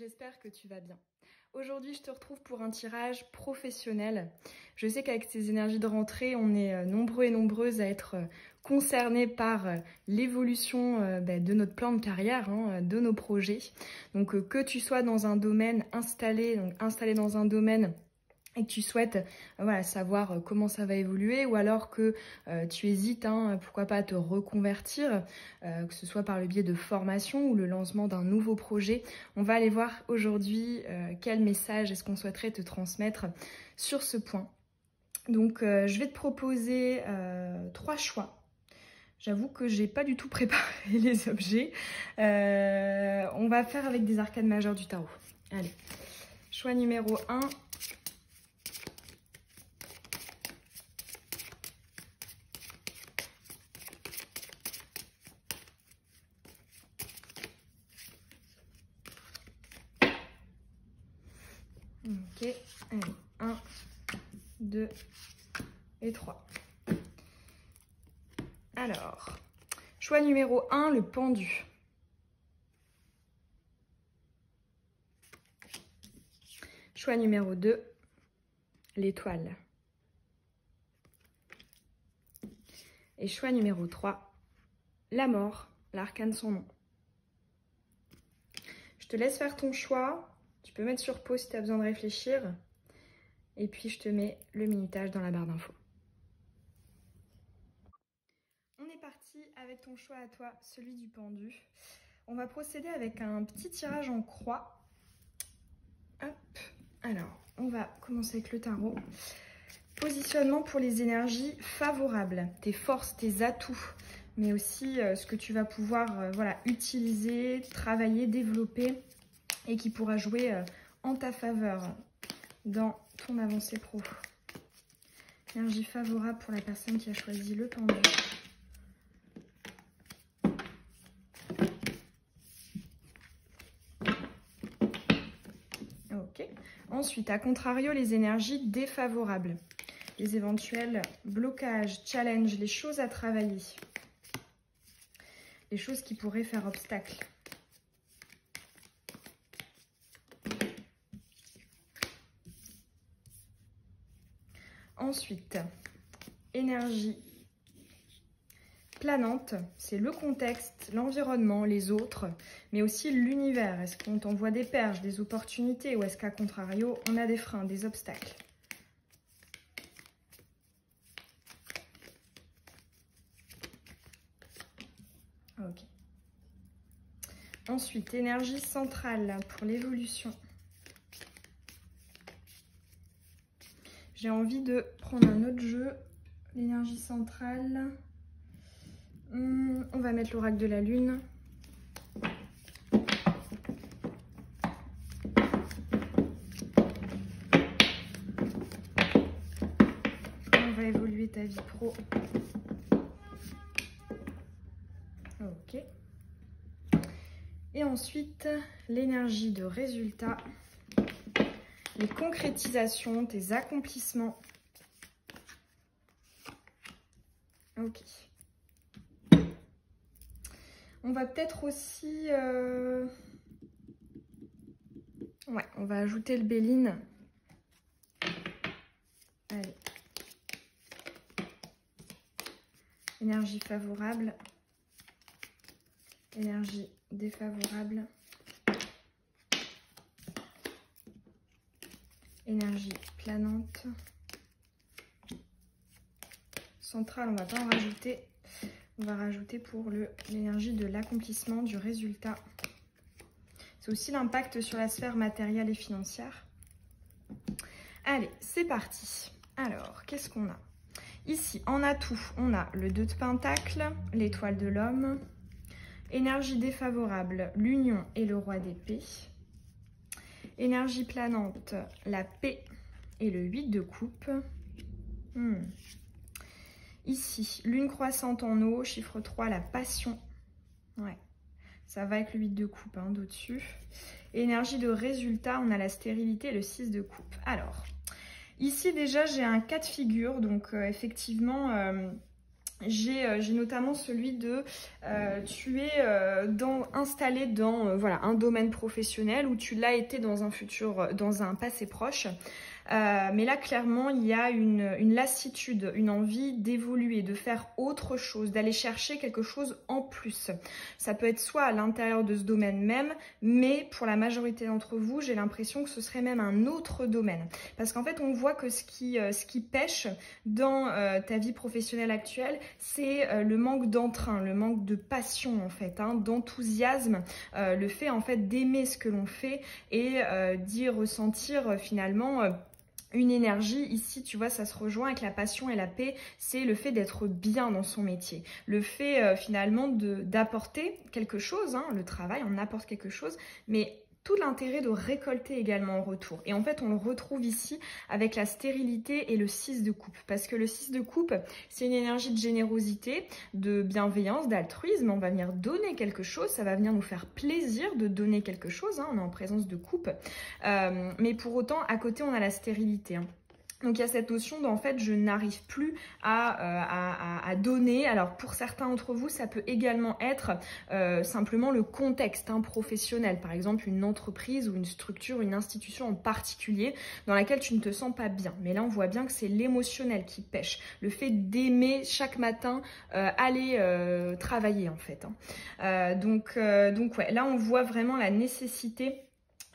j'espère que tu vas bien. Aujourd'hui, je te retrouve pour un tirage professionnel. Je sais qu'avec ces énergies de rentrée, on est nombreux et nombreuses à être concernés par l'évolution de notre plan de carrière, de nos projets. Donc que tu sois dans un domaine installé dans un domaine et que tu souhaites savoir comment ça va évoluer, ou alors que tu hésites, pourquoi pas à te reconvertir, que ce soit par le biais de formation ou le lancement d'un nouveau projet. On va aller voir aujourd'hui quel message est-ce qu'on souhaiterait te transmettre sur ce point. Donc je vais te proposer 3 choix. J'avoue que j'ai pas du tout préparé les objets. On va faire avec des arcades majeures du tarot. Allez, choix numéro 1. Ok, allez, 1, 2 et 3. Alors, choix numéro 1, le pendu. Choix numéro 2, l'étoile. Et choix numéro 3, la mort, l'arcane sans nom. Je te laisse faire ton choix. Tu peux mettre sur pause si tu as besoin de réfléchir. Et puis, je te mets le minutage dans la barre d'infos. On est parti avec ton choix à toi, celui du pendu. On va procéder avec un petit tirage en croix. Hop. Alors, on va commencer avec le tarot. Positionnement pour les énergies favorables, tes forces, tes atouts, mais aussi ce que tu vas pouvoir utiliser, travailler, développer et qui pourra jouer en ta faveur dans ton avancée pro. Énergie favorable pour la personne qui a choisi le pendu. Ok. Ensuite, à contrario, les énergies défavorables. Les éventuels blocages, challenges, les choses à travailler. Les choses qui pourraient faire obstacle. Ensuite, énergie planante, c'est le contexte, l'environnement, les autres, mais aussi l'univers. Est-ce qu'on t'envoie des perches, des opportunités, ou est-ce qu'à contrario, on a des freins, des obstacles? Ok. Ensuite, énergie centrale pour l'évolution. J'ai envie de prendre un autre jeu, l'énergie centrale. On va mettre l'oracle de la lune. On va évoluer ta vie pro. Ok. Et ensuite, l'énergie de résultat. Les concrétisations, tes accomplissements. Ok. On va peut-être aussi... Ouais, on va ajouter le Béline. Allez. Énergie favorable. Énergie défavorable. Énergie planante. Centrale, on ne va pas en rajouter. On va rajouter pour l'énergie de l'accomplissement, du résultat. C'est aussi l'impact sur la sphère matérielle et financière. Allez, c'est parti. Alors, qu'est-ce qu'on a? Ici, en atout, on a le 2 de Pentacle, l'étoile de l'homme. Énergie défavorable, l'union et le roi d'épée. Énergie planante, la paix et le 8 de coupe. Ici, lune croissante en eau, chiffre 3, la passion. Ouais, ça va avec le 8 de coupe d'au-dessus. Énergie de résultat, on a la stérilité et le 6 de coupe. Alors, ici déjà, j'ai un cas de figure. Donc, effectivement, j'ai notamment celui de tu es installé dans voilà, un domaine professionnel où tu l'as été dans un futur, dans un passé proche. Mais là, clairement, il y a une lassitude, une envie d'évoluer, de faire autre chose, d'aller chercher quelque chose en plus. Ça peut être soit à l'intérieur de ce domaine même, mais pour la majorité d'entre vous, j'ai l'impression que ce serait même un autre domaine. Parce qu'en fait, on voit que ce qui pêche dans ta vie professionnelle actuelle, c'est le manque d'entrain, le manque de passion en fait, hein, d'enthousiasme, le fait en fait d'aimer ce que l'on fait et d'y ressentir finalement une énergie. Ici, tu vois, ça se rejoint avec la passion et la paix, c'est le fait d'être bien dans son métier. Le fait finalement d'apporter quelque chose, hein, le travail, on apporte quelque chose, mais tout l'intérêt de récolter également en retour. Et en fait, on le retrouve ici avec la stérilité et le 6 de coupe. Parce que le 6 de coupe, c'est une énergie de générosité, de bienveillance, d'altruisme. On va venir donner quelque chose, ça va venir nous faire plaisir de donner quelque chose. Hein, on est en présence de coupe. Mais pour autant, à côté, on a la stérilité. Hein. Donc il y a cette notion d'en fait je n'arrive plus à donner. Alors pour certains d'entre vous ça peut également être simplement le contexte hein, professionnel. Par exemple une entreprise ou une structure, une institution en particulier dans laquelle tu ne te sens pas bien. Mais là on voit bien que c'est l'émotionnel qui pêche. Le fait d'aimer chaque matin aller travailler en fait. Hein. Donc ouais, là on voit vraiment la nécessité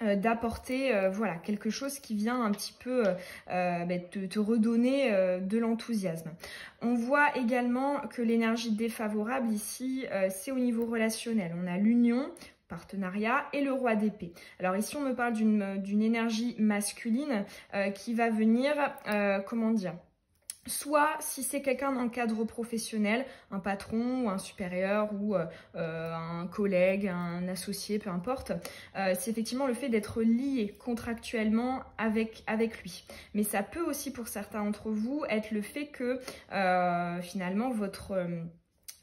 d'apporter voilà, quelque chose qui vient un petit peu te redonner de l'enthousiasme. On voit également que l'énergie défavorable ici, c'est au niveau relationnel. On a l'union, partenariat et le roi d'épée. Alors ici, on me parle d'une énergie masculine qui va venir, comment dire, soit si c'est quelqu'un dans le cadre professionnel, un patron ou un supérieur ou un collègue, un associé, peu importe, c'est effectivement le fait d'être lié contractuellement avec lui. Mais ça peut aussi pour certains d'entre vous être le fait que finalement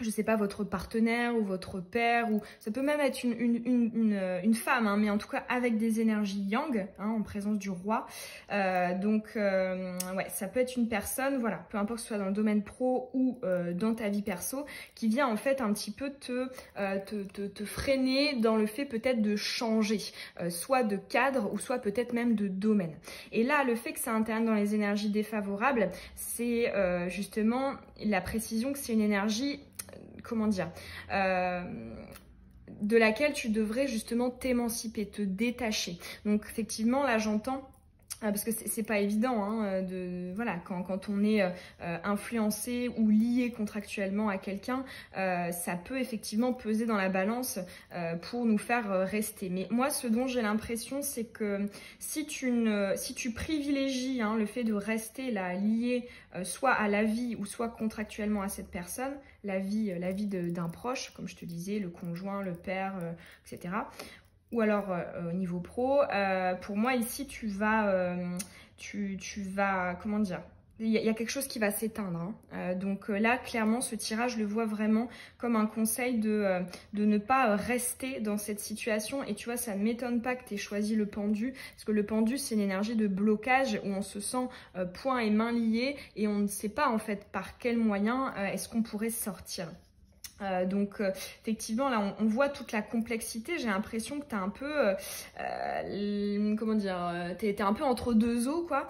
je sais pas, votre partenaire ou votre père, ou ça peut même être une femme, hein, mais en tout cas avec des énergies yang, hein, en présence du roi. Ouais, ça peut être une personne, voilà, peu importe que ce soit dans le domaine pro ou dans ta vie perso, qui vient en fait un petit peu te freiner dans le fait peut-être de changer, soit de cadre ou soit peut-être même de domaine. Et là, le fait que ça intervienne dans les énergies défavorables, c'est justement la précision que c'est une énergie comment dire, de laquelle tu devrais justement t'émanciper, te détacher. Donc effectivement, là j'entends, parce que c'est pas évident, hein, voilà, quand on est influencé ou lié contractuellement à quelqu'un, ça peut effectivement peser dans la balance pour nous faire rester. Mais moi, ce dont j'ai l'impression, c'est que si tu privilégies hein, le fait de rester là lié soit à la vie ou soit contractuellement à cette personne, la vie d'un proche, comme je te disais, le conjoint, le père, etc., ou alors au niveau pro, pour moi ici tu vas, comment dire, il y a quelque chose qui va s'éteindre. Hein. Donc là clairement ce tirage je le vois vraiment comme un conseil de ne pas rester dans cette situation. Et tu vois, ça ne m'étonne pas que tu aies choisi le pendu, parce que le pendu c'est une énergie de blocage où on se sent poings et mains liés et on ne sait pas en fait par quel moyen est-ce qu'on pourrait sortir. Effectivement là on voit toute la complexité. J'ai l'impression que tu as un peu comment dire, t'es un peu entre deux eaux quoi,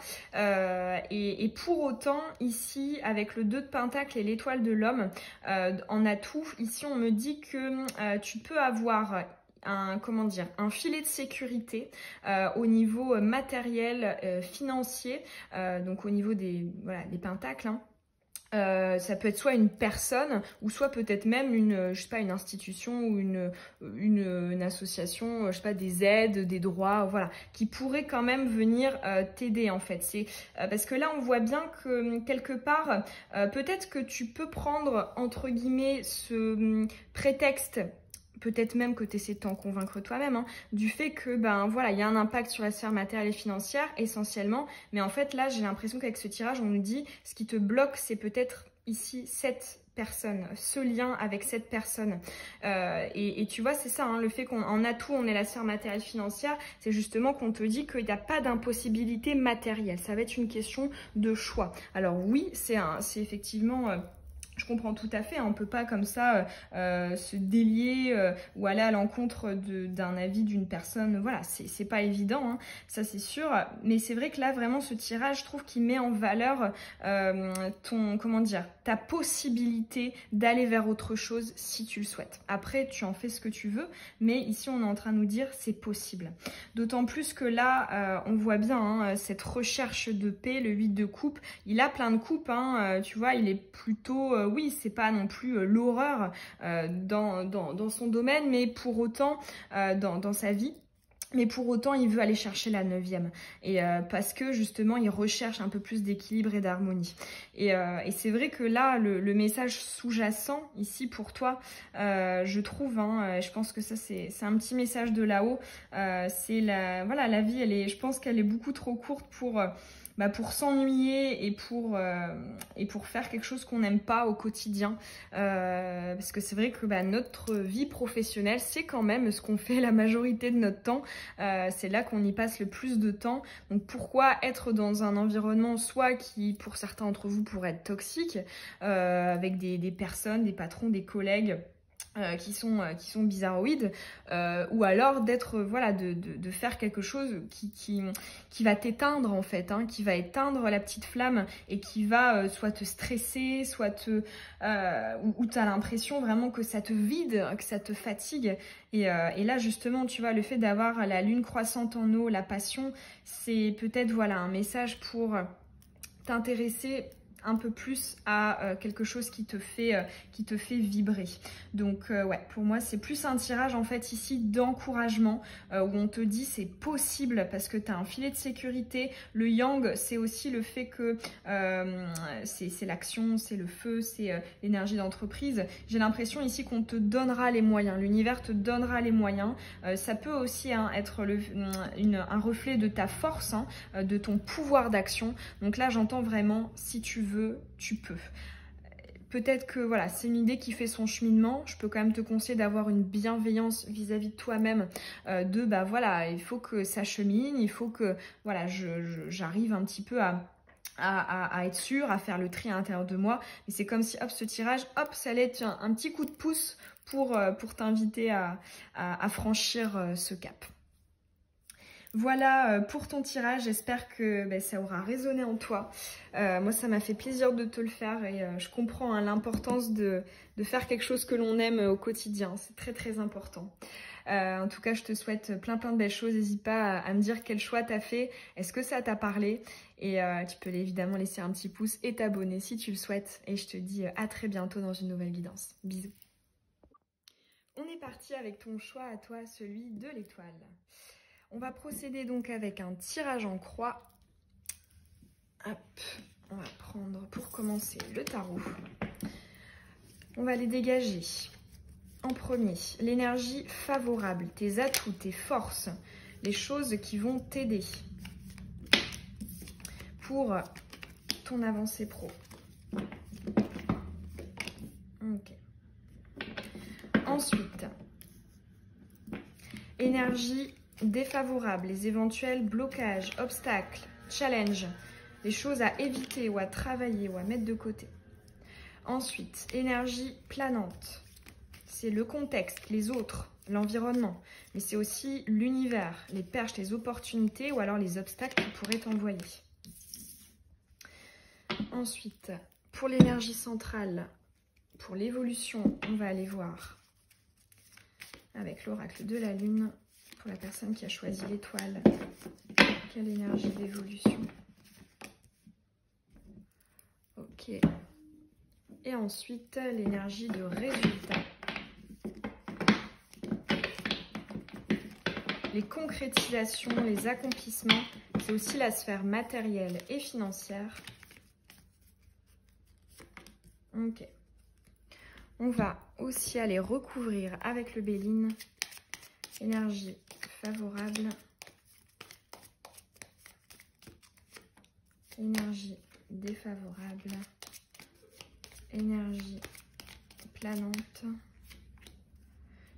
et pour autant ici avec le 2 de Pentacle et l'étoile de l'homme en atout, ici on me dit que tu peux avoir comment dire, un filet de sécurité au niveau matériel, financier, donc au niveau des pentacles, hein. Ça peut être soit une personne ou soit peut-être même je sais pas, une institution ou une association, je sais pas, des aides, des droits, voilà, qui pourrait quand même venir t'aider en fait. C'est parce que là on voit bien que quelque part peut-être que tu peux prendre entre guillemets ce prétexte, peut-être même que tu essaies de t'en convaincre toi-même, hein, du fait que ben voilà, il y a un impact sur la sphère matérielle et financière essentiellement, mais en fait là j'ai l'impression qu'avec ce tirage on nous dit ce qui te bloque c'est peut-être ici cette personne, ce lien avec cette personne, et tu vois c'est ça, hein, le fait qu'en atout on est la sphère matérielle financière, c'est justement qu'on te dit qu'il n'y a pas d'impossibilité matérielle, ça va être une question de choix. Alors oui c'est effectivement Je comprends tout à fait, hein, on ne peut pas comme ça se délier ou aller à l'encontre d'un avis d'une personne. Voilà, c'est pas évident, hein, ça c'est sûr. Mais c'est vrai que là, vraiment, ce tirage, je trouve qu'il met en valeur ta possibilité d'aller vers autre chose si tu le souhaites. Après, tu en fais ce que tu veux, mais ici, on est en train de nous dire c'est possible. D'autant plus que là, on voit bien hein, cette recherche de paix, le 8 de coupe. Il a plein de coupes, hein, tu vois, il est plutôt, oui, c'est pas non plus l'horreur dans son domaine, mais pour autant, dans sa vie. Mais pour autant, il veut aller chercher la 9e. Et parce que justement, il recherche un peu plus d'équilibre et d'harmonie. Et c'est vrai que là, le message sous-jacent, ici pour toi, je trouve, hein, je pense que ça, c'est un petit message de là-haut. C'est voilà, la vie, je pense qu'elle est beaucoup trop courte pour s'ennuyer et pour faire quelque chose qu'on n'aime pas au quotidien. Parce que c'est vrai que notre vie professionnelle, c'est quand même ce qu'on fait la majorité de notre temps. C'est là qu'on y passe le plus de temps. Donc pourquoi être dans un environnement soit qui, pour certains d'entre vous, pourrait être toxique, avec des personnes, des patrons, des collègues qui sont bizarroïdes, ou alors d'être voilà de faire quelque chose qui va t'éteindre en fait, hein, qui va éteindre la petite flamme et qui va soit te stresser, soit où tu as l'impression vraiment que ça te vide, que ça te fatigue. Et là justement, tu vois, le fait d'avoir la lune croissante en eau, la passion, c'est peut-être voilà un message pour t'intéresser un peu plus à quelque chose qui te fait vibrer. Donc ouais, pour moi c'est plus un tirage en fait ici d'encouragement où on te dit c'est possible parce que tu as un filet de sécurité. Le yang, c'est aussi le fait que c'est l'action, c'est le feu, c'est l'énergie d'entreprise. J'ai l'impression ici qu'on te donnera les moyens, l'univers te donnera les moyens. Ça peut aussi hein, être un reflet de ta force, hein, de ton pouvoir d'action. Donc là j'entends vraiment si tu veux, tu peux. Peut-être que voilà, c'est une idée qui fait son cheminement. Je peux quand même te conseiller d'avoir une bienveillance vis-à-vis de toi-même, voilà, il faut que ça chemine, il faut que voilà, j'arrive un petit peu à être sûre, à faire le tri à l'intérieur de moi. Et c'est comme si hop, ce tirage, hop, ça allait être un petit coup de pouce pour t'inviter à franchir ce cap. Voilà pour ton tirage, j'espère que ça aura résonné en toi. Moi, ça m'a fait plaisir de te le faire et je comprends hein, l'importance de faire quelque chose que l'on aime au quotidien. C'est très très important. En tout cas, je te souhaite plein de belles choses. N'hésite pas à me dire quel choix tu as fait. Est-ce que ça t'a parlé? Et tu peux évidemment laisser un petit pouce et t'abonner si tu le souhaites. Et je te dis à très bientôt dans une nouvelle guidance. Bisous. On est parti avec ton choix à toi, celui de l'étoile. On va procéder donc avec un tirage en croix. Hop, on va prendre pour commencer le tarot. On va les dégager. En premier, l'énergie favorable, tes atouts, tes forces, les choses qui vont t'aider pour ton avancée pro. Ok. Ensuite, énergie défavorable, les éventuels blocages, obstacles, challenges, les choses à éviter ou à travailler ou à mettre de côté. Ensuite, énergie planante, c'est le contexte, les autres, l'environnement, mais c'est aussi l'univers, les perches, les opportunités ou alors les obstacles qu'ils pourraient t'envoyer. Ensuite, pour l'énergie centrale, pour l'évolution, on va aller voir avec l'oracle de la lune. Pour la personne qui a choisi l'étoile, quelle énergie d'évolution? Ok. Et ensuite, l'énergie de résultat. Les concrétisations, les accomplissements, c'est aussi la sphère matérielle et financière. Ok. On va aussi aller recouvrir avec le Béline. Énergie favorable, énergie défavorable, énergie planante.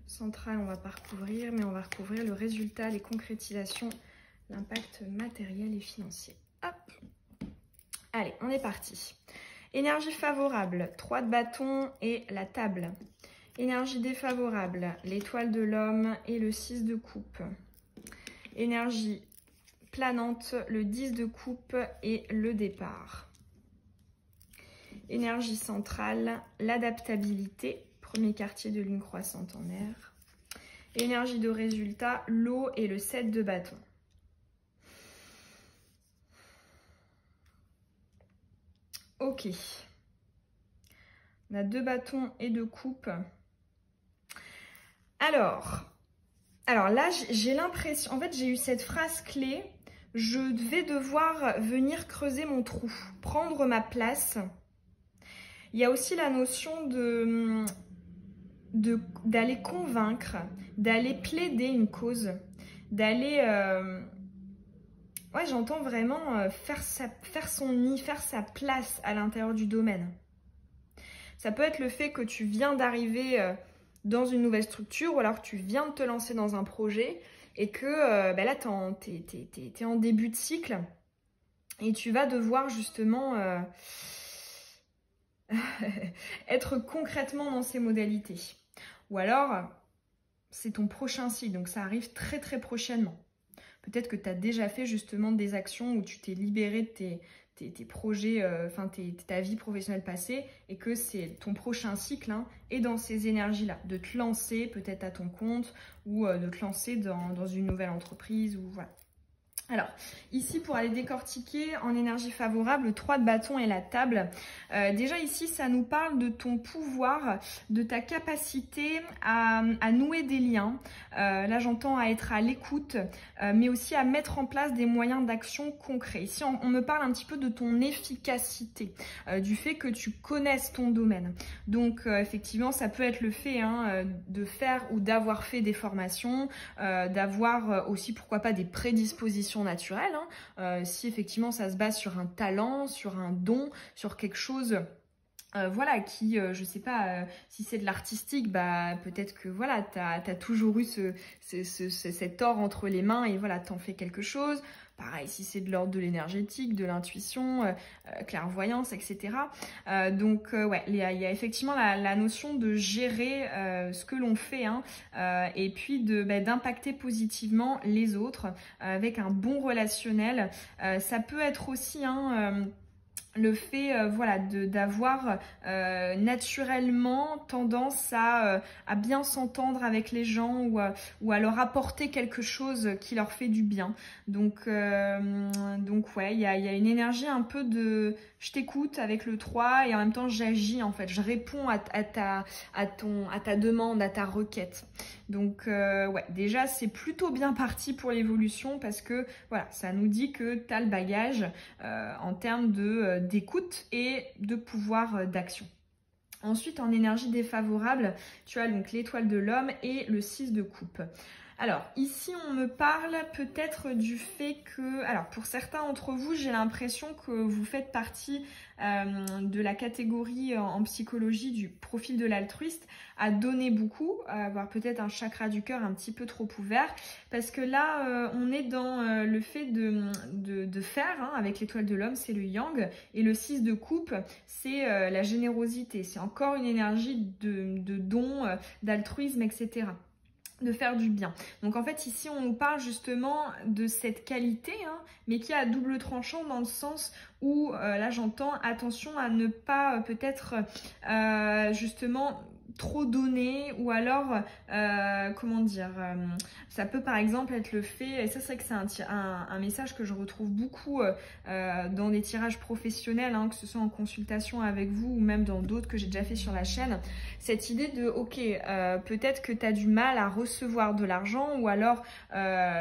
Centrale, on va pas recouvrir, mais on va recouvrir le résultat, les concrétisations, l'impact matériel et financier. Hop! Allez, on est parti. Énergie favorable, 3 de bâton et la table. Énergie défavorable, l'étoile de l'homme et le 6 de coupe. Énergie planante, le 10 de coupe et le départ. Énergie centrale, l'adaptabilité, premier quartier de lune croissante en air. Énergie de résultat, l'eau et le 7 de bâton. Ok. On a 2 bâtons et 2 coupes. Alors là, j'ai l'impression, en fait, j'ai eu cette phrase clé, je vais devoir venir creuser mon trou, prendre ma place. Il y a aussi la notion d'aller convaincre, d'aller plaider une cause, d'aller... ouais, j'entends vraiment faire son nid, faire sa place à l'intérieur du domaine. Ça peut être le fait que tu viens d'arriver dans une nouvelle structure ou alors que tu viens de te lancer dans un projet et que là, t'es en début de cycle et tu vas devoir justement être concrètement dans ces modalités. Ou alors, c'est ton prochain cycle, donc ça arrive très très prochainement. Peut-être que tu as déjà fait justement des actions où tu t'es libéré de tes projets, ta vie professionnelle passée et que c'est ton prochain cycle est dans ces énergies-là. De te lancer peut-être à ton compte ou de te lancer dans une nouvelle entreprise ou voilà. Alors, ici, pour aller décortiquer en énergie favorable, le 3 de bâton et la table. Déjà ici, ça nous parle de ton pouvoir, de ta capacité à nouer des liens. Là, j'entends à être à l'écoute, mais aussi à mettre en place des moyens d'action concrets. Ici, on me parle un petit peu de ton efficacité, du fait que tu connaisses ton domaine. Donc, effectivement, ça peut être le fait de faire ou d'avoir fait des formations, d'avoir aussi, pourquoi pas, des prédispositions naturel, si effectivement ça se base sur un talent, sur un don, sur quelque chose voilà, qui, je sais pas, si c'est de l'artistique, bah peut-être que voilà, t'as toujours eu cet or entre les mains et voilà, t'en fais quelque chose. Pareil, si c'est de l'ordre de l'énergétique, de l'intuition, clairvoyance, etc. Ouais, il y a effectivement la notion de gérer ce que l'on fait et puis d'impacter positivement les autres avec un bon relationnel. Ça peut être aussi le fait d'avoir naturellement tendance à bien s'entendre avec les gens ou à leur apporter quelque chose qui leur fait du bien. Donc ouais, il y a une énergie un peu de je t'écoute avec le 3 et en même temps j'agis en fait, je réponds à ta demande, à ta requête. Donc ouais, déjà c'est plutôt bien parti pour l'évolution parce que voilà, ça nous dit que tu as le bagage en termes d'écoute et de pouvoir d'action. Ensuite, en énergie défavorable, tu as donc l'étoile de l'homme et le 6 de coupe. Alors, ici, on me parle peut-être du fait que... Alors, pour certains d'entre vous, j'ai l'impression que vous faites partie de la catégorie en psychologie du profil de l'altruiste, à donner beaucoup, à avoir peut-être un chakra du cœur un petit peu trop ouvert, parce que là, on est dans le fait de faire, avec l'étoile de l'homme, c'est le yang, et le 6 de coupe, c'est la générosité, c'est encore une énergie de don, d'altruisme, etc. De faire du bien. Donc en fait ici on nous parle justement de cette qualité mais qui est à double tranchant dans le sens où là j'entends attention à ne pas peut-être justement trop donner ou alors comment dire ça peut par exemple être le fait et ça c'est vrai que c'est un message que je retrouve beaucoup dans des tirages professionnels que ce soit en consultation avec vous ou même dans d'autres que j'ai déjà fait sur la chaîne, cette idée de ok peut-être que tu as du mal à recevoir de l'argent ou alors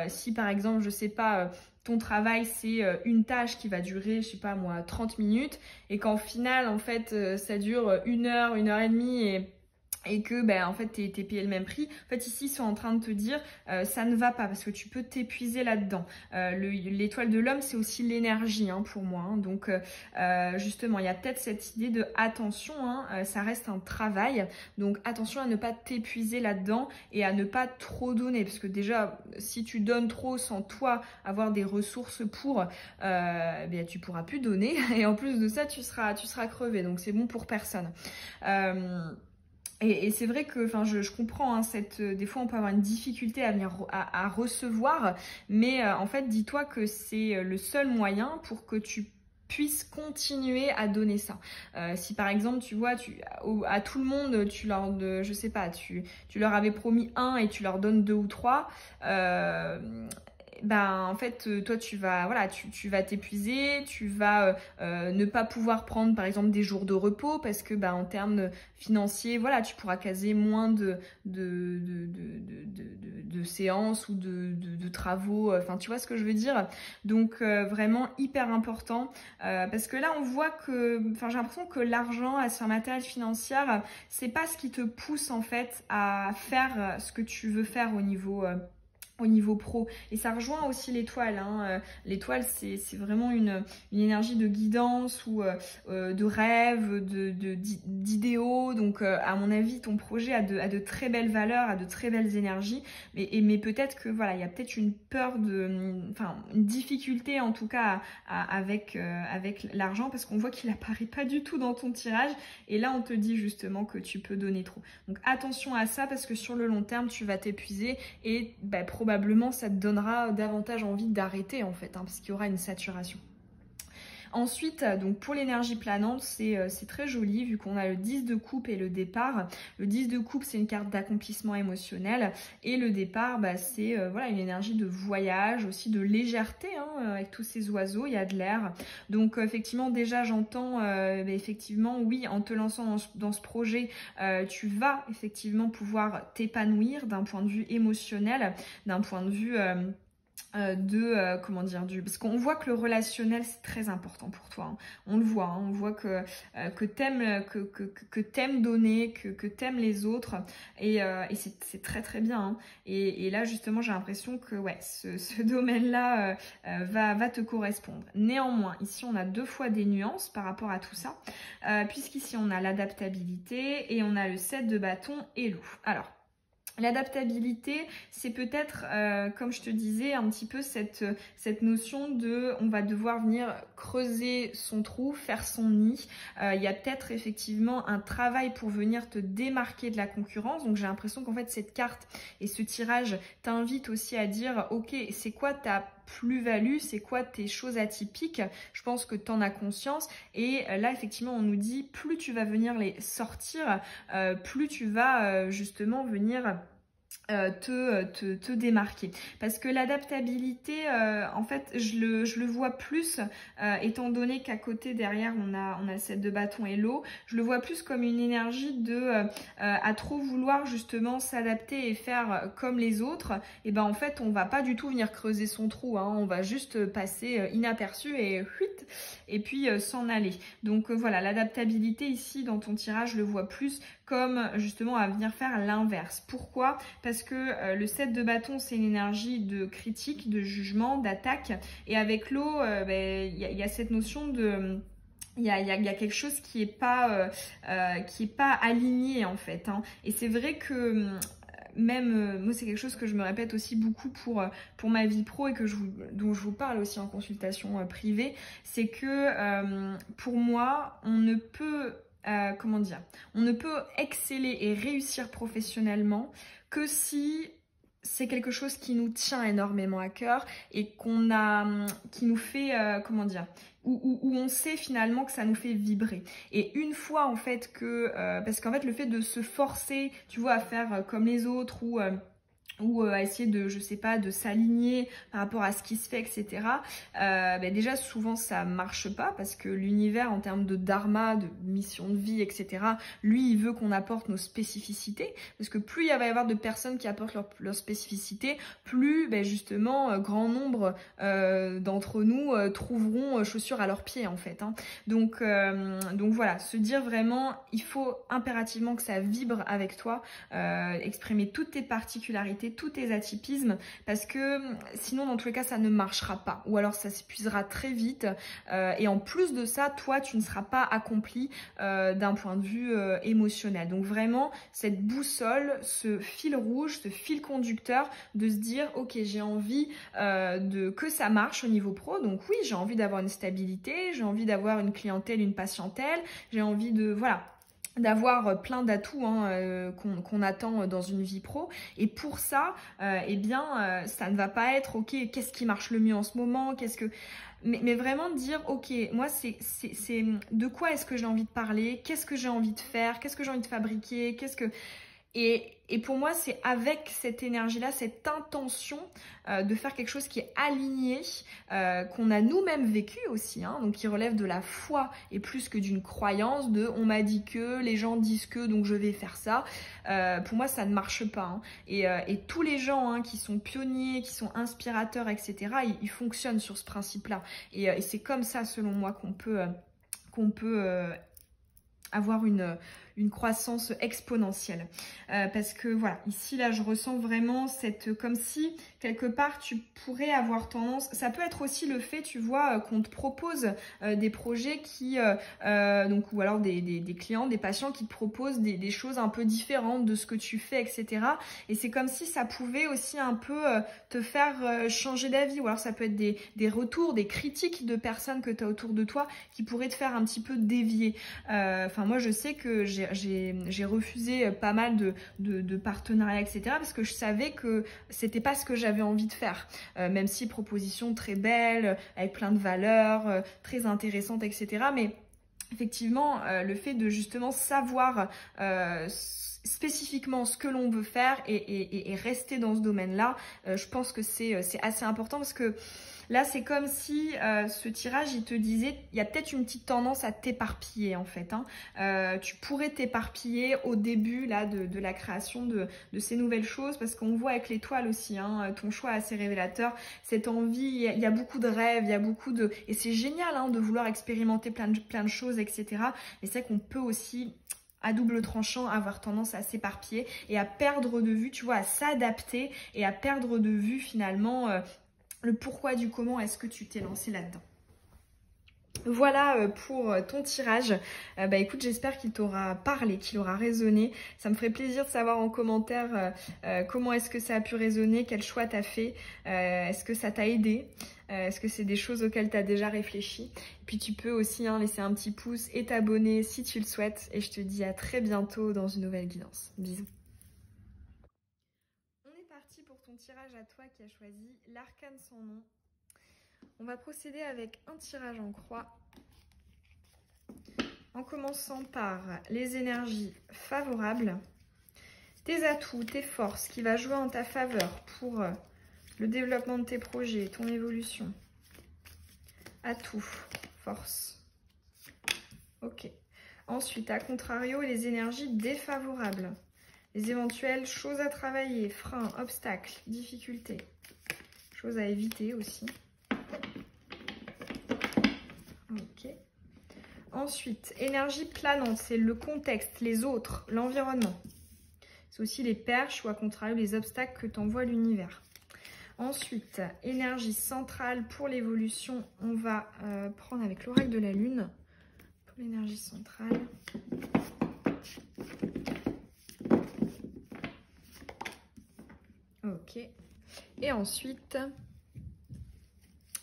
si par exemple je sais pas ton travail c'est une tâche qui va durer je sais pas moi 30 minutes et qu'en final en fait ça dure 1 heure, 1 heure et demie et que ben en fait t'es payé le même prix. En fait ici ils sont en train de te dire ça ne va pas parce que tu peux t'épuiser là-dedans. L'étoile de l'homme c'est aussi l'énergie hein, pour moi. Hein. Donc justement il y a peut-être cette idée de attention, hein, ça reste un travail. Donc attention à ne pas t'épuiser là-dedans et à ne pas trop donner. Parce que déjà si tu donnes trop sans toi avoir des ressources pour, ben, tu pourras plus donner. Et en plus de ça tu seras crevé. Donc c'est bon pour personne. Et c'est vrai que je comprends, hein, des fois on peut avoir une difficulté à venir à recevoir, mais en fait dis-toi que c'est le seul moyen pour que tu puisses continuer à donner ça. Si par exemple tu vois à tout le monde je sais pas, tu leur avais promis 1 et tu leur donnes 2 ou 3, ben en fait toi tu vas t'épuiser, tu vas ne pas pouvoir prendre par exemple des jours de repos parce que en termes financiers voilà tu pourras caser moins de séances ou de travaux, enfin tu vois ce que je veux dire. Donc vraiment hyper important parce que là on voit que j'ai l'impression que l'argent, la sphère matérielle financière, c'est pas ce qui te pousse en fait à faire ce que tu veux faire au niveau pro. Et ça rejoint aussi l'étoile. Hein. L'étoile, c'est vraiment une énergie de guidance ou de rêve, d'idéaux. Donc, à mon avis, ton projet a de très belles valeurs, a de très belles énergies. Mais peut-être que voilà, il y a peut-être une peur une difficulté en tout cas avec l'argent parce qu'on voit qu'il apparaît pas du tout dans ton tirage. Et là, on te dit justement que tu peux donner trop. Donc, attention à ça parce que sur le long terme, tu vas t'épuiser et probablement ça te donnera davantage envie d'arrêter en fait, hein, parce qu'il y aura une saturation. Ensuite, donc pour l'énergie planante, c'est très joli vu qu'on a le 10 de coupe et le départ. Le 10 de coupe, c'est une carte d'accomplissement émotionnel et le départ, c'est voilà, une énergie de voyage, aussi de légèreté, hein, avec tous ces oiseaux, il y a de l'air. Donc effectivement, déjà j'entends, effectivement, oui, en te lançant dans ce projet, tu vas effectivement pouvoir t'épanouir d'un point de vue émotionnel, d'un point de vue... comment dire, parce qu'on voit que le relationnel c'est très important pour toi, hein. On le voit, hein, on voit que t'aimes donner, que t'aimes les autres et c'est très très bien, hein. Et là justement j'ai l'impression que ouais ce domaine-là va te correspondre. Néanmoins ici on a 2 fois des nuances par rapport à tout ça, puisqu'ici on a l'adaptabilité et on a le 7 de bâton et loup. Alors l'adaptabilité, c'est peut-être, comme je te disais, un petit peu cette notion de on va devoir venir creuser son trou, faire son nid. Il y a peut-être effectivement un travail pour venir te démarquer de la concurrence. Donc j'ai l'impression qu'en fait cette carte et ce tirage t'invitent aussi à dire ok, c'est quoi ta plus-value, c'est quoi tes choses atypiques. Je pense que tu en as conscience et là effectivement on nous dit plus tu vas venir les sortir, plus tu vas justement venir te démarquer. Parce que l'adaptabilité, en fait, je le vois plus, étant donné qu'à côté, derrière, on a le 7 de bâton et l'eau, je le vois plus comme une énergie de à trop vouloir justement s'adapter et faire comme les autres. Et ben en fait, on va pas du tout venir creuser son trou, hein, on va juste passer inaperçu et puis s'en aller. Donc voilà, l'adaptabilité ici dans ton tirage, je le vois plus comme justement à venir faire l'inverse. Pourquoi? Parce que le 7 de bâton, c'est une énergie de critique, de jugement, d'attaque. Et avec l'eau, y a cette notion de... Il y a quelque chose qui est pas aligné en fait, hein. Et c'est vrai que... Même, moi c'est quelque chose que je me répète aussi beaucoup pour ma vie pro et dont je vous parle aussi en consultation privée, c'est que pour moi, on ne peut... comment dire, on ne peut exceller et réussir professionnellement que si c'est quelque chose qui nous tient énormément à cœur et qui nous fait, comment dire, où on sait finalement que ça nous fait vibrer. Et une fois en fait parce qu'en fait le fait de se forcer, tu vois, à faire comme les autres ou ou à essayer de, je sais pas, de s'aligner par rapport à ce qui se fait, etc. Déjà, souvent, ça marche pas parce que l'univers, en termes de dharma, de mission de vie, etc., lui, il veut qu'on apporte nos spécificités. Parce que plus il va y avoir de personnes qui apportent leur spécificité, plus, justement, grand nombre d'entre nous trouveront chaussures à leurs pieds, en fait. Hein. Donc voilà, se dire vraiment, il faut impérativement que ça vibre avec toi, exprimer toutes tes particularités, tous tes atypismes, parce que sinon dans tous les cas ça ne marchera pas, ou alors ça s'épuisera très vite, et en plus de ça, toi tu ne seras pas accompli d'un point de vue émotionnel. Donc vraiment cette boussole, ce fil rouge, ce fil conducteur, de se dire ok, j'ai envie que ça marche au niveau pro, donc oui, j'ai envie d'avoir une stabilité, j'ai envie d'avoir une clientèle, une patientèle, j'ai envie de, voilà, d'avoir plein d'atouts qu'on attend dans une vie pro. Et pour ça, ça ne va pas être ok, qu'est-ce qui marche le mieux en ce moment, mais vraiment dire ok, moi c'est de quoi est-ce que j'ai envie de parler, qu'est-ce que j'ai envie de faire, qu'est-ce que j'ai envie de fabriquer, et pour moi, c'est avec cette énergie-là, cette intention de faire quelque chose qui est aligné, qu'on a nous-mêmes vécu aussi, hein, donc qui relève de la foi et plus que d'une croyance de « on m'a dit que, les gens disent que, donc je vais faire ça ». Pour moi, ça ne marche pas. Hein. Et tous les gens hein, qui sont pionniers, qui sont inspirateurs, etc., ils fonctionnent sur ce principe-là. Et c'est comme ça, selon moi, qu'on peut avoir une croissance exponentielle. Parce que voilà, ici là je ressens vraiment comme si quelque part tu pourrais avoir tendance, ça peut être aussi le fait, tu vois, qu'on te propose des projets ou alors des clients, des patients qui te proposent des choses un peu différentes de ce que tu fais, etc. Et c'est comme si ça pouvait aussi un peu te faire changer d'avis, ou alors ça peut être des retours, des critiques de personnes que tu as autour de toi qui pourraient te faire un petit peu dévier. Moi je sais que j'ai refusé pas mal de partenariats, etc. parce que je savais que c'était pas ce que j'avais envie de faire. Même si proposition très belle, avec plein de valeurs, très intéressante, etc. Mais effectivement, le fait de justement savoir spécifiquement ce que l'on veut faire et rester dans ce domaine-là, je pense que c'est assez important parce que là, c'est comme si ce tirage, il te disait, il y a peut-être une petite tendance à t'éparpiller en fait. Hein. Tu pourrais t'éparpiller au début là, de la création de ces nouvelles choses parce qu'on voit avec l'étoile aussi, hein, ton choix est assez révélateur. Cette envie, il y a beaucoup de rêves, il y a beaucoup de... Et c'est génial hein, de vouloir expérimenter plein de choses, etc. Mais c'est vrai qu'on peut aussi à double tranchant, avoir tendance à s'éparpiller et à perdre de vue, tu vois, à s'adapter et à perdre de vue finalement le pourquoi du comment est-ce que tu t'es lancé là-dedans. Voilà pour ton tirage. Écoute, j'espère qu'il t'aura parlé, qu'il aura résonné. Ça me ferait plaisir de savoir en commentaire comment est-ce que ça a pu résonner, quel choix t'as fait, est-ce que ça t'a aidé, est-ce que c'est des choses auxquelles tu as déjà réfléchi. Et puis tu peux aussi laisser un petit pouce et t'abonner si tu le souhaites. Et je te dis à très bientôt dans une nouvelle guidance. Bisous. On est parti pour ton tirage à toi qui a choisi l'arcane sans nom. On va procéder avec un tirage en croix, en commençant par les énergies favorables, tes atouts, tes forces, qui va jouer en ta faveur pour le développement de tes projets, ton évolution. Atouts, force. Ok. Ensuite, à contrario, les énergies défavorables, les éventuelles choses à travailler, freins, obstacles, difficultés, choses à éviter aussi. Ok. Ensuite, énergie planante, c'est le contexte, les autres, l'environnement. C'est aussi les perches ou à contrario les obstacles que t'envoie l'univers. Ensuite, énergie centrale pour l'évolution, on va prendre avec l'oracle de la lune pour l'énergie centrale. Ok. Et ensuite,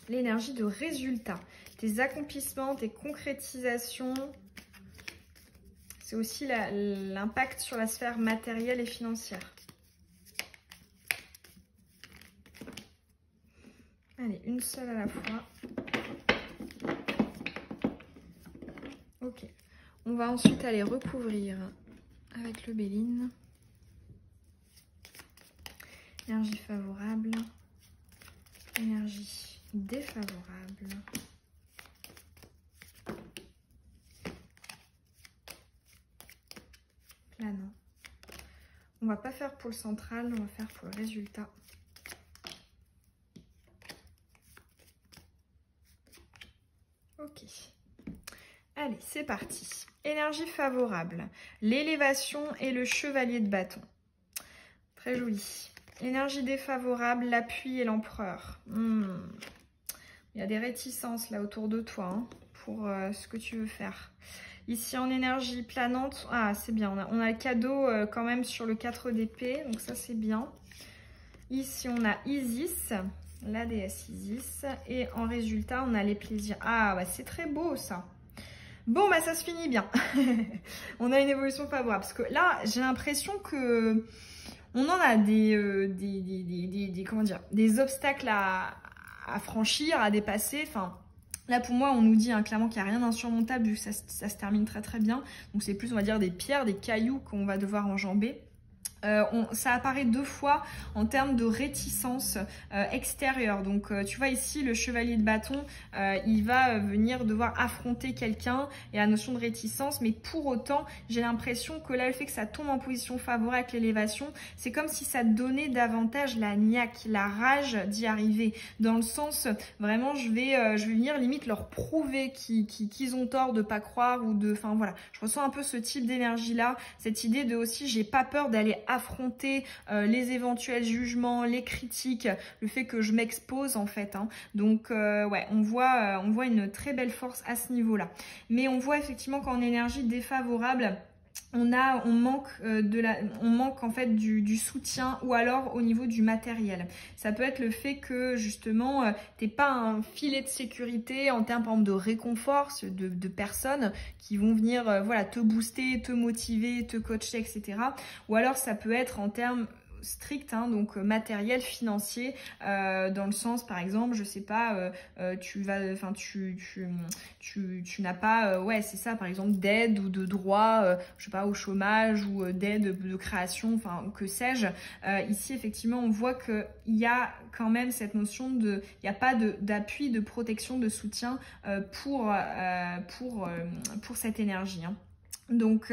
l'énergie de résultat, tes accomplissements, tes concrétisations. C'est aussi l'impact sur la sphère matérielle et financière. Allez, une seule à la fois. Ok. On va ensuite aller recouvrir avec le Béline. Énergie favorable. Énergie défavorable. Planant. On va pas faire pour le central, on va faire pour le résultat. Ok. Allez, c'est parti. Énergie favorable. L'élévation et le chevalier de bâton. Très joli. Énergie défavorable, l'appui et l'empereur. Il y a des réticences là autour de toi hein, pour ce que tu veux faire. Ici en énergie planante, ah c'est bien, on a le cadeau quand même sur le 4 d'épée, donc ça c'est bien. Ici on a Isis, la déesse Isis, et en résultat on a les plaisirs. Ah bah c'est très beau ça. Bon bah ça se finit bien. On a une évolution favorable, parce que là j'ai l'impression que on en a comment dire, des obstacles à franchir, à dépasser, enfin... Là, pour moi, on nous dit hein, clairement qu'il n'y a rien d'insurmontable vu que ça se termine très très bien. Donc, c'est plus, on va dire, des pierres, des cailloux qu'on va devoir enjamber. Ça apparaît 2 fois en termes de réticence extérieure. Donc tu vois ici le chevalier de bâton, il va venir devoir affronter quelqu'un et la notion de réticence, mais pour autant j'ai l'impression que là le fait que ça tombe en position favorable avec l'élévation, c'est comme si ça donnait davantage la niaque, la rage d'y arriver, dans le sens vraiment je vais venir limite leur prouver qu'ils ont tort de pas croire ou de, enfin voilà, je ressens un peu ce type d'énergie là, cette idée de aussi j'ai pas peur d'aller affronter les éventuels jugements, les critiques, le fait que je m'expose en fait. Hein. Donc ouais, on voit une très belle force à ce niveau-là. Mais on voit effectivement qu'en énergie défavorable, on manque en fait du soutien ou alors au niveau du matériel. Ça peut être le fait que justement t'es pas un filet de sécurité en termes par exemple de réconfort de personnes qui vont venir voilà te booster, te motiver, te coacher, etc. Ou alors ça peut être en termes strict, hein, donc matériel, financier, dans le sens par exemple, je sais pas, tu n'as pas, ouais c'est ça par exemple d'aide ou de droit, je sais pas au chômage ou d'aide de création, enfin que sais-je. Ici effectivement on voit que il y a quand même cette notion de, il n'y a pas d'appui, de protection, de soutien pour cette énergie. Hein. Donc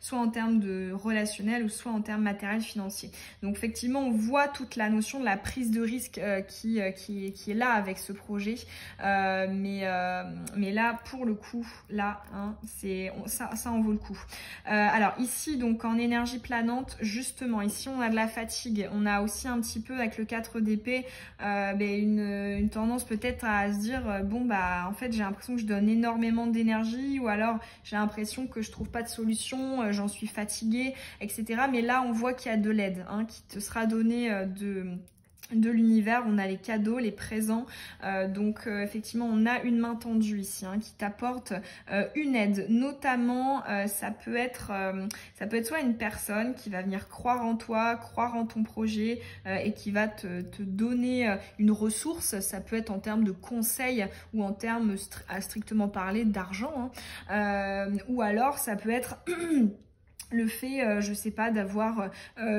soit en termes de relationnel ou soit en termes matériel financier. Donc effectivement on voit toute la notion de la prise de risque qui est là avec ce projet, mais là pour le coup là hein, ça en vaut le coup. Alors ici donc en énergie planante, justement ici on a de la fatigue, on a aussi un petit peu avec le 4 d'épée une tendance peut-être à se dire bon bah en fait j'ai l'impression que je donne énormément d'énergie, ou alors j'ai l'impression que je trouve pas de solution, j'en suis fatiguée, etc. Mais là, on voit qu'il y a de l'aide hein, qui te sera donnée de l'univers. On a les cadeaux, les présents, donc effectivement on a une main tendue ici hein, qui t'apporte une aide, notamment ça peut être soit une personne qui va venir croire en toi, croire en ton projet et qui va te donner une ressource. Ça peut être en termes de conseils ou en termes à strictement parler d'argent hein. Ou alors ça peut être le fait, je sais pas, d'avoir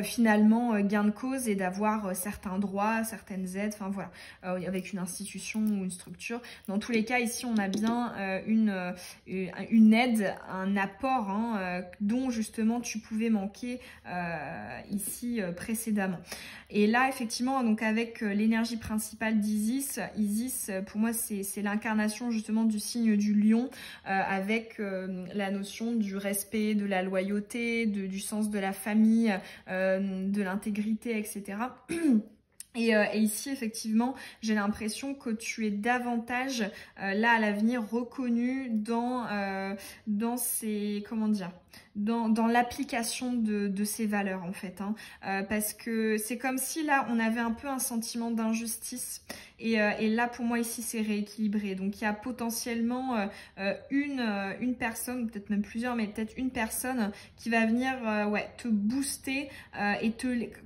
finalement gain de cause et d'avoir certains droits, certaines aides, enfin voilà, avec une institution ou une structure. Dans tous les cas, ici, on a bien une aide, un apport hein, dont justement tu pouvais manquer ici précédemment. Et là, effectivement, donc avec l'énergie principale d'Isis, Isis, pour moi, c'est l'incarnation justement du signe du lion, avec la notion du respect, de la loyauté, du sens de la famille, de l'intégrité, etc. Et ici, effectivement, j'ai l'impression que tu es davantage, là, à l'avenir, reconnu dans ces, comment dire, dans l'application de ces valeurs, en fait. Hein. Parce que c'est comme si, là, on avait un peu un sentiment d'injustice. Et là, pour moi, ici, c'est rééquilibré. Donc, il y a potentiellement une personne, peut-être même plusieurs, mais peut-être une personne qui va venir te booster et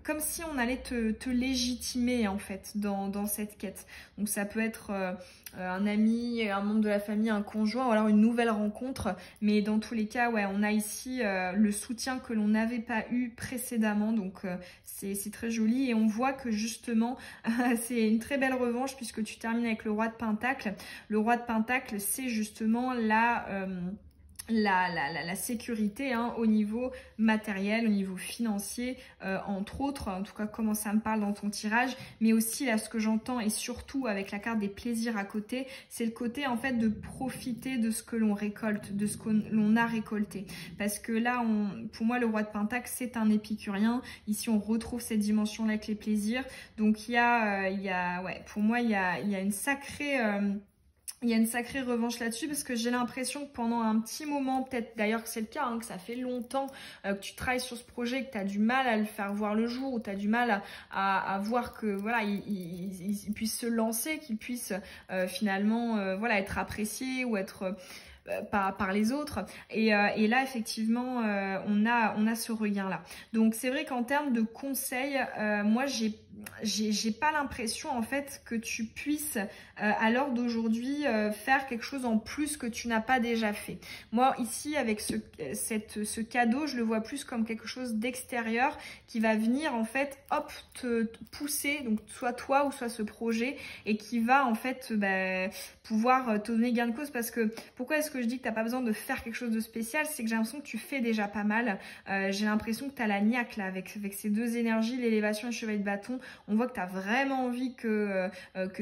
comme si on allait te légitimer, en fait, dans cette quête. Donc, ça peut être un ami, un membre de la famille, un conjoint, ou alors une nouvelle rencontre. Mais dans tous les cas, ouais, on a ici aussi le soutien que l'on n'avait pas eu précédemment. Donc c'est très joli et on voit que justement c'est une très belle revanche puisque tu termines avec le roi de Pentacle. Le roi de Pentacle, c'est justement la sécurité hein, au niveau matériel, au niveau financier, entre autres, en tout cas comment ça me parle dans ton tirage, mais aussi là ce que j'entends et surtout avec la carte des plaisirs à côté, c'est le côté en fait de profiter de ce que l'on récolte, de ce que l'on a récolté. Parce que là, pour moi, le roi de Pentacle, c'est un épicurien. Ici, on retrouve cette dimension-là avec les plaisirs. Donc, pour moi, il y a une sacrée... il y a une sacrée revanche là-dessus parce que j'ai l'impression que pendant un petit moment, peut-être d'ailleurs que c'est le cas, hein, que ça fait longtemps que tu travailles sur ce projet, que tu as du mal à le faire voir le jour, ou tu as du mal à voir que voilà, il puisse se lancer, qu'il puisse finalement voilà, être apprécié ou être... par les autres et là effectivement on a ce regain là. Donc c'est vrai qu'en termes de conseils, moi j'ai pas l'impression en fait que tu puisses à l'heure d'aujourd'hui faire quelque chose en plus que tu n'as pas déjà fait. Moi ici avec ce cadeau, je le vois plus comme quelque chose d'extérieur qui va venir en fait hop te pousser, donc soit toi ou soit ce projet, et qui va en fait pouvoir te donner gain de cause. Parce que pourquoi est-ce que je dis que tu n'as pas besoin de faire quelque chose de spécial, c'est que j'ai l'impression que tu fais déjà pas mal. J'ai l'impression que tu as la niaque là avec ces deux énergies, l'élévation et le chevalier de bâton. On voit que tu as vraiment envie que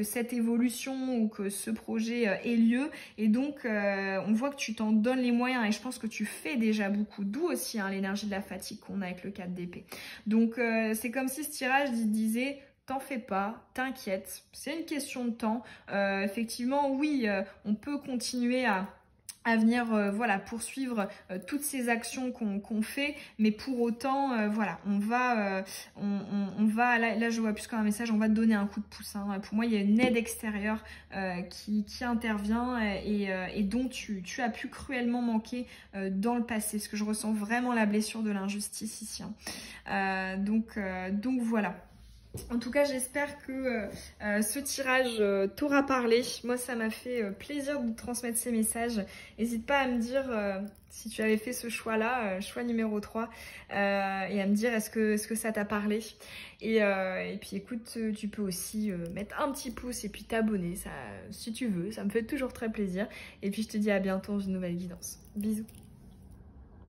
cette évolution ou que ce projet ait lieu, et donc on voit que tu t'en donnes les moyens, et je pense que tu fais déjà beaucoup, d'où aussi hein, l'énergie de la fatigue qu'on a avec le 4 d'épée. Donc c'est comme si ce tirage disait: t'en fais pas, t'inquiète, c'est une question de temps. Effectivement, oui, on peut continuer à venir voilà, poursuivre toutes ces actions qu'on fait, mais pour autant voilà, on va là je vois plus comme un message, on va te donner un coup de pouce hein. Pour moi il y a une aide extérieure qui intervient et dont tu as pu cruellement manquer dans le passé, parce que je ressens vraiment la blessure de l'injustice ici hein. Donc voilà. En tout cas, j'espère que ce tirage t'aura parlé. Moi, ça m'a fait plaisir de te transmettre ces messages. N'hésite pas à me dire si tu avais fait ce choix-là, choix numéro 3, et à me dire est-ce que ça t'a parlé. Et puis écoute, tu peux aussi mettre un petit pouce et puis t'abonner, si tu veux. Ça me fait toujours très plaisir. Et puis je te dis à bientôt dans une nouvelle guidance. Bisous.